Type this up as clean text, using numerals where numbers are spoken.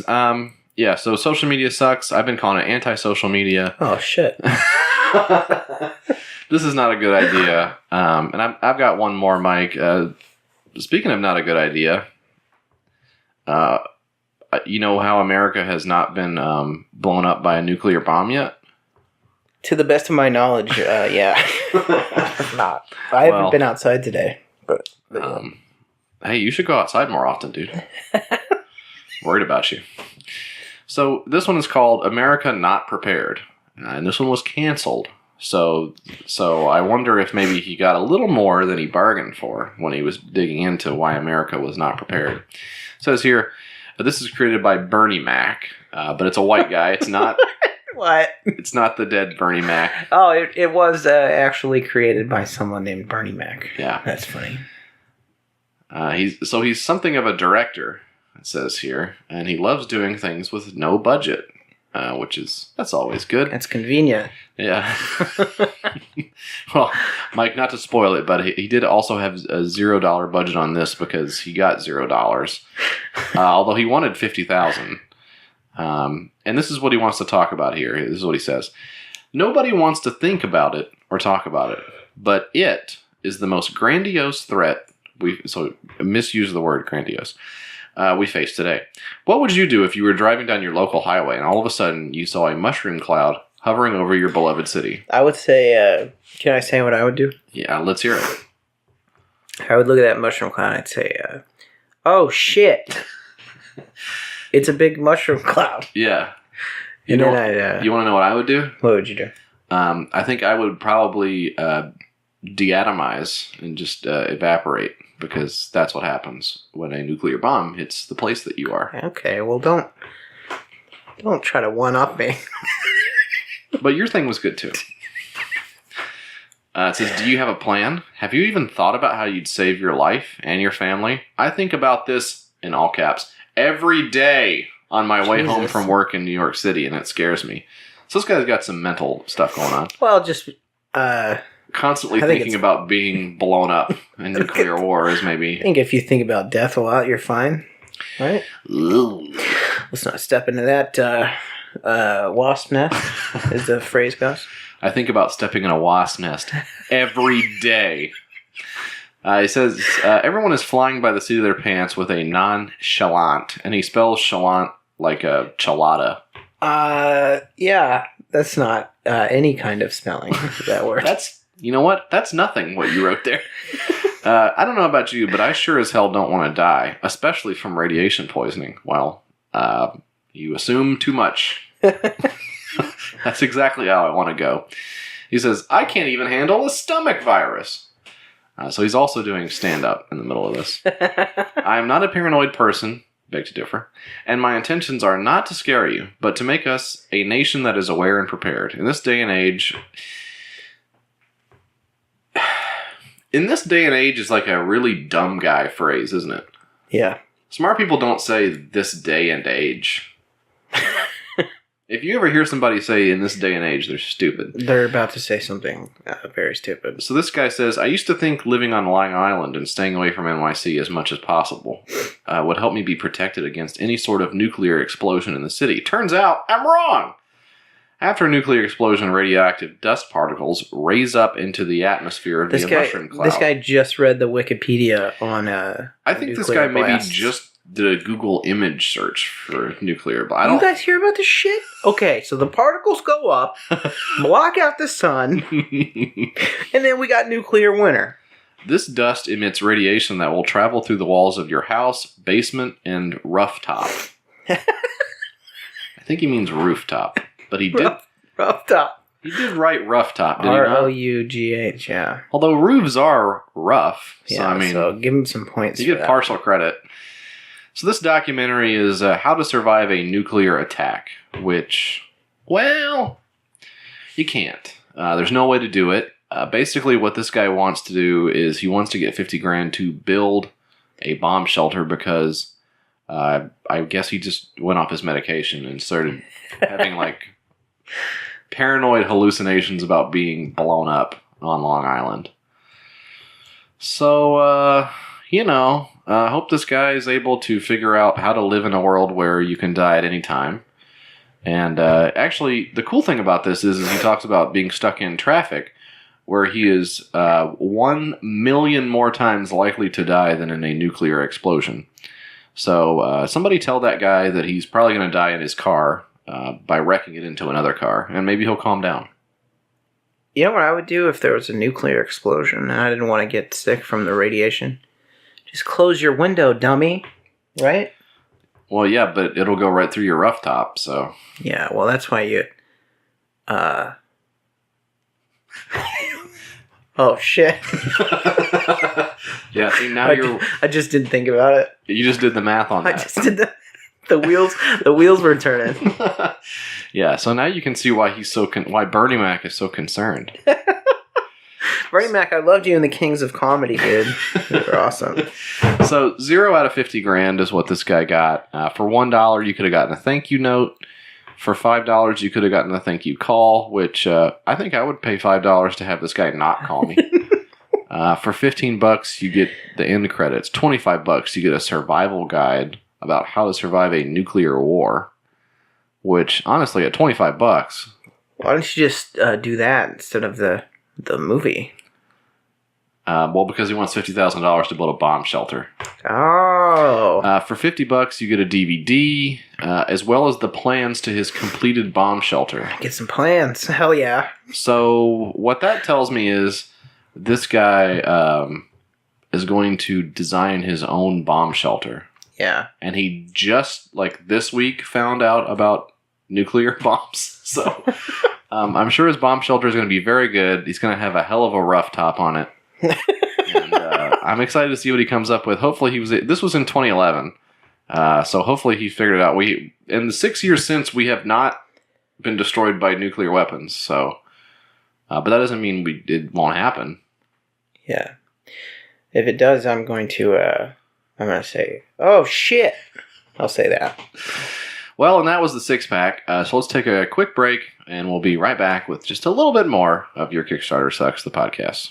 Yeah, so social media sucks. I've been calling it anti-social media. Oh, shit. This is not a good idea. And I've got one more, Mike. Speaking of not a good idea, you know how America has not been blown up by a nuclear bomb yet? To the best of my knowledge, yeah. Not. I haven't been outside today. But hey, you should go outside more often, dude. Worried about you. So this one is called America Not Prepared. And this one was canceled. So I wonder if maybe he got a little more than he bargained for when he was digging into why America was not prepared. It says here, this is created by Bernie Mac, but it's a white guy. It's not... What? It's not the dead Bernie Mac. Oh, it was actually created by someone named Bernie Mac. Yeah. That's funny. He's something of a director, it says here, and he loves doing things with no budget, that's always good. That's convenient. Yeah. Well, Mike, not to spoil it, but he did also have a $0 budget on this because he got $0. Although he wanted $50,000. And this is what he wants to talk about here. This is what he says. Nobody wants to think about it or talk about it, but it is the most grandiose threat. So misuse the word grandiose. We face today. What would you do if you were driving down your local highway and all of a sudden you saw a mushroom cloud hovering over your beloved city? I would say, can I say what I would do? Yeah, let's hear it. I would look at that mushroom cloud and I'd say, oh shit. It's a big mushroom cloud. Yeah. You want to know what I would do? What would you do? I think I would probably deatomize and just evaporate, because that's what happens when a nuclear bomb hits the place that you are. Okay, well, don't try to one-up me. But your thing was good, too. It says, do you have a plan? Have you even thought about how you'd save your life and your family? I think about this, in all caps, every day on my way home from work in New York City, and it scares me. So this guy's got some mental stuff going on. Well, just... constantly thinking about being blown up in nuclear war is maybe... I think if you think about death a lot, you're fine. Right? Ooh. Let's not step into that wasp nest, as the phrase goes. I think about stepping in a wasp nest every day. He says, everyone is flying by the seat of their pants with a nonchalant, and he spells chalant like a chelada. Yeah, that's not any kind of spelling of that word. You know what? That's nothing, what you wrote there. I don't know about you, but I sure as hell don't want to die, especially from radiation poisoning. Well, you assume too much. That's exactly how I want to go. He says, I can't even handle a stomach virus. So he's also doing stand-up in the middle of this. I am not a paranoid person, beg to differ, and my intentions are not to scare you, but to make us a nation that is aware and prepared. In this day and age is like a really dumb guy phrase, isn't it? Yeah. Smart people don't say this day and age. If you ever hear somebody say in this day and age, they're stupid. They're about to say something very stupid. So this guy says, I used to think living on Long Island and staying away from NYC as much as possible would help me be protected against any sort of nuclear explosion in the city. Turns out, I'm wrong! After a nuclear explosion, radioactive dust particles raise up into the atmosphere of the mushroom cloud. This guy just read the Wikipedia on I think this guy maybe just did a Google image search for nuclear blast. You guys hear about this shit? Okay, so the particles go up, block out the sun, and then we got nuclear winter. This dust emits radiation that will travel through the walls of your house, basement, and rooftop. I think he means rooftop, but he did... Rooftop. He did write rooftop, did he not? R-O-U-G-H, yeah. Although roofs are rough, so give him some points you get partial credit. So this documentary is how to survive a nuclear attack, which, well, you can't. There's no way to do it. Basically, what this guy wants to do is he wants to get $50,000 to build a bomb shelter because I guess he just went off his medication and started having like paranoid hallucinations about being blown up on Long Island. So, I hope this guy is able to figure out how to live in a world where you can die at any time. And actually, the cool thing about this is he talks about being stuck in traffic, where he is 1 million more times likely to die than in a nuclear explosion. So somebody tell that guy that he's probably going to die in his car by wrecking it into another car, and maybe he'll calm down. You know what I would do if there was a nuclear explosion and I didn't want to get sick from the radiation? Just close your window, dummy. Right? Well, yeah, but it'll go right through your rough top, so... Yeah, well, that's why you... Oh, shit. Yeah, see, now I just didn't think about it. You just did the math on that. I just did the wheels were turning. Yeah, so now you can see why why Bernie Mac is so concerned. Bernie Mac, I loved you in the Kings of Comedy, dude. You were awesome. So 0 out of 50 grand is what this guy got. For $1, you could have gotten a thank you note. For $5, you could have gotten a thank you call, which I think I would pay $5 to have this guy not call me. For $15, you get the end credits. $25, you get a survival guide about how to survive a nuclear war. Which, honestly, at $25... Why don't you just do that instead of the movie? Well, because he wants $50,000 to build a bomb shelter. Oh. For $50, you get a DVD, as well as the plans to his completed bomb shelter. Get some plans. Hell yeah. So what that tells me is this guy is going to design his own bomb shelter. Yeah. And he just, this week, found out about nuclear bombs. So I'm sure his bomb shelter is going to be very good. He's going to have a hell of a rough top on it. And I'm excited to see what he comes up with. Hopefully this was in 2011. So hopefully he figured it out. In the 6 years since, we have not been destroyed by nuclear weapons. So, but that doesn't mean it won't happen. Yeah. If it does, I'm going to say, oh shit. I'll say that. Well, and that was the six-pack. So let's take a quick break, and we'll be right back with just a little bit more of Your Kickstarter Sucks, the podcast.